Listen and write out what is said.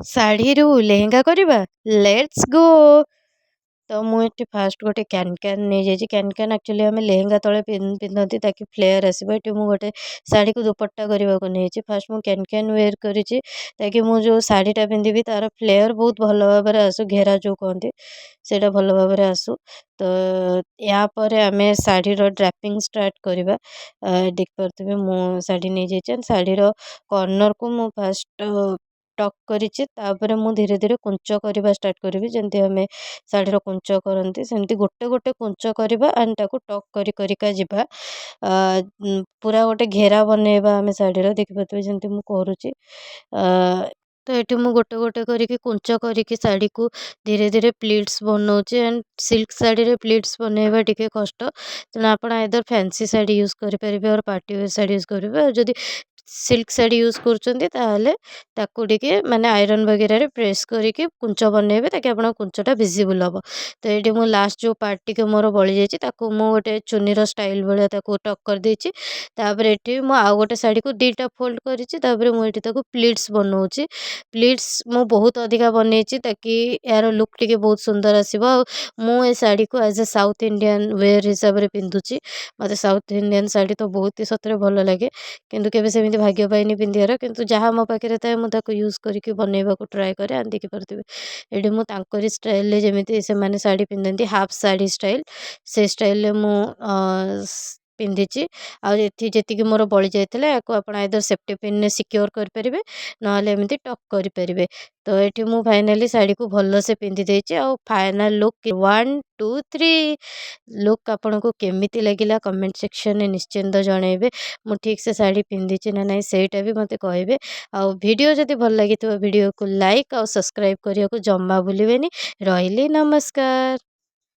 ଶାଢ଼ୀରୁ ଲେହେଙ୍ଗା କରିବା, let's go. ତ ମୁଁ ଏଠି ଫାଷ୍ଟ ଗୋଟେ କ୍ୟାନ୍ ନେଇଯାଇଛି। କ୍ୟାନ୍ ଆକ୍ଚୁଆଲି ଆମେ ଲେହେଙ୍ଗା ତଳେ ପିନ୍ଧନ୍ତି ତାକି ଫ୍ଲେୟାର ଆସିବ। ଏଠି ମୁଁ ଗୋଟେ ଶାଢ଼ୀକୁ ଦୁପଟ୍ଟା କରିବାକୁ ନେଇଛି। ଫାଷ୍ଟ ମୁଁ କ୍ୟାନ୍ ୱେର୍ କରିଛି ତାକି ମୁଁ ଯେଉଁ ଶାଢ଼ୀଟା ପିନ୍ଧିବି ତାର ଫ୍ଲେୟାର ବହୁତ ଭଲ ଭାବରେ ଆସୁ, ଘେରା ଯେଉଁ କହନ୍ତି ସେଇଟା ଭଲ ଭାବରେ ଆସୁ। ତ ୟା ପରେ ଆମେ ଶାଢ଼ୀର ଡ୍ରାପିଂ ଷ୍ଟାର୍ଟ କରିବା। ଦେଖିପାରୁଥିବେ ମୁଁ ଶାଢ଼ୀ ନେଇଯାଇଛି। ଶାଢ଼ୀର କର୍ଣ୍ଣରକୁ ମୁଁ ଫାଷ୍ଟ ଟକ୍ କରିଛି, ତାପରେ ମୁଁ ଧୀରେ ଧୀରେ କୁଞ୍ଚ କରିବା ଷ୍ଟାର୍ଟ କରିବି। ଯେମିତି ଆମେ ଶାଢ଼ୀର କୁଞ୍ଚ କରନ୍ତି ସେମିତି ଗୋଟେ ଗୋଟେ କୁଞ୍ଚ କରିବା ଆଣ୍ଡ ତାକୁ ଟକ୍ କରିକା ଯିବା। ପୁରା ଗୋଟେ ଘେରା ବନେଇବା ଆମେ ଶାଢ଼ୀର, ଦେଖିପାରୁଥିବେ ଯେମିତି ମୁଁ କରୁଛି। ତ ଏଠି ମୁଁ ଗୋଟେ ଗୋଟେ କରିକି କୁଞ୍ଚ କରିକି ଶାଢ଼ୀକୁ ଧୀରେ ଧୀରେ ପ୍ଲିଟ୍ସ ବନଉଛି। ଆଣ୍ଡ ସିଲ୍କ ଶାଢ଼ୀରେ ପ୍ଲିଟ୍ସ ବନେଇବା ଟିକେ କଷ୍ଟ, ତେଣୁ ଆପଣ ଆଇଦର ଫ୍ୟାନ୍ସି ଶାଢ଼ୀ ୟୁଜ୍ କରିପାରିବେ ଆଉ ପାର୍ଟି ୱେର୍ ଶାଢ଼ୀ ୟୁଜ୍ କରିବେ। ଆଉ ଯଦି ସିଲ୍କ ଶାଢ଼ୀ ୟୁଜ୍ କରୁଛନ୍ତି ତାହେଲେ ତାକୁ ଟିକେ ମାନେ ଆଇରନ୍ ବଗେରାରେ ପ୍ରେସ୍ କରିକି କୁଞ୍ଚ ବନେଇବେ ତାକି ଆପଣଙ୍କ କୁଞ୍ଚଟା ଭିଜିବୁଲ୍ ହେବ। ତ ଏଇଠି ମୁଁ ଲାଷ୍ଟ ଯେଉଁ ପାର୍ଟ ଟିକେ ମୋର ବଳିଯାଇଛି ତାକୁ ମୁଁ ଗୋଟେ ଚୁନିର ଷ୍ଟାଇଲ୍ ଭଳିଆ ତାକୁ ଟକ୍ କରିଦେଇଛି। ତାପରେ ଏଠି ମୁଁ ଆଉ ଗୋଟେ ଶାଢ଼ୀକୁ ଦୁଇଟା ଫୋଲ୍ଡ କରିଛି। ତାପରେ ମୁଁ ଏଠି ତାକୁ ପ୍ଲିଟ୍ସ ବନଉଛି। ପ୍ଲିଟ୍ସ ମୁଁ ବହୁତ ଅଧିକା ବନେଇଛି ତାକି ଏହାର ଲୁକ୍ ଟିକେ ବହୁତ ସୁନ୍ଦର ଆସିବ। ଆଉ ମୁଁ ଏ ଶାଢ଼ୀକୁ ଆଜ୍ ଏ ସାଉଥ୍ ଇଣ୍ଡିଆନ୍ ୱେର୍ ହିସାବରେ ପିନ୍ଧୁଛି। ମୋତେ ସାଉଥ୍ ଇଣ୍ଡିଆନ୍ ଶାଢ଼ୀ ତ ବହୁତ ହି ସତରେ ଭଲ ଲାଗେ, କିନ୍ତୁ କେବେ ସେମିତି ଭାଗ୍ୟ ପାଇନି ପିନ୍ଧିବାର। କିନ୍ତୁ ଯାହା ମୋ ପାଖରେ ଥାଏ ମୁଁ ତାକୁ ୟୁଜ୍ କରିକି ବନେଇବାକୁ ଟ୍ରାଏ କରେ। ଦେଖିପାରୁଥିବେ ଏଠି ମୁଁ ତାଙ୍କରି ଷ୍ଟାଇଲ୍ରେ ଯେମିତି ସେମାନେ ଶାଢ଼ୀ ପିନ୍ଧନ୍ତି ହାଫ୍ ଶାଢ଼ୀ ଷ୍ଟାଇଲ୍, ସେ ଷ୍ଟାଇଲ୍ରେ ମୁଁ ପିନ୍ଧିଛି। ଆଉ ଏଠି ଯେତିକି ମୋର ବଳି ଯାଇଥିଲା ୟାକୁ ଆପଣ ଆଇଦର ସେଫ୍ଟି ପିନ୍ରେ ସିକ୍योର କରିପାରିବେ, ନହେଲେ ଏମିତି ଟକ୍ କରିପାରିବେ। ତ ଏଠି ମୁଁ ଫାଇନାଲି ଶାଢ଼ୀକୁ ଭଲସେ ପିନ୍ଧି ଦେଇଛି। ଆଉ ଫାଇନାଲ୍ ଲୁକ୍ 1 2 3 ଲୁକ୍ ଆପଣଙ୍କୁ କେମିତି ଲାଗିଲା କମେଣ୍ଟ ସେକ୍ସନରେ ନିଶ୍ଚିନ୍ତ ଜଣାଇବେ। ମୁଁ ଠିକ୍ ସେ ଶାଢ଼ୀ ପିନ୍ଧିଛି ନା ନାହିଁ ସେଇଟା ବି ମୋତେ କହିବେ। ଆଉ ଭିଡ଼ିଓ ଯଦି ଭଲ ଲାଗିଥିବ ଭିଡ଼ିଓକୁ ଲାଇକ୍ ଆଉ ସବସ୍କ୍ରାଇବ୍ କରିବାକୁ ଜମା ଭୁଲିବେନି। ରହିଲି, ନମସ୍କାର।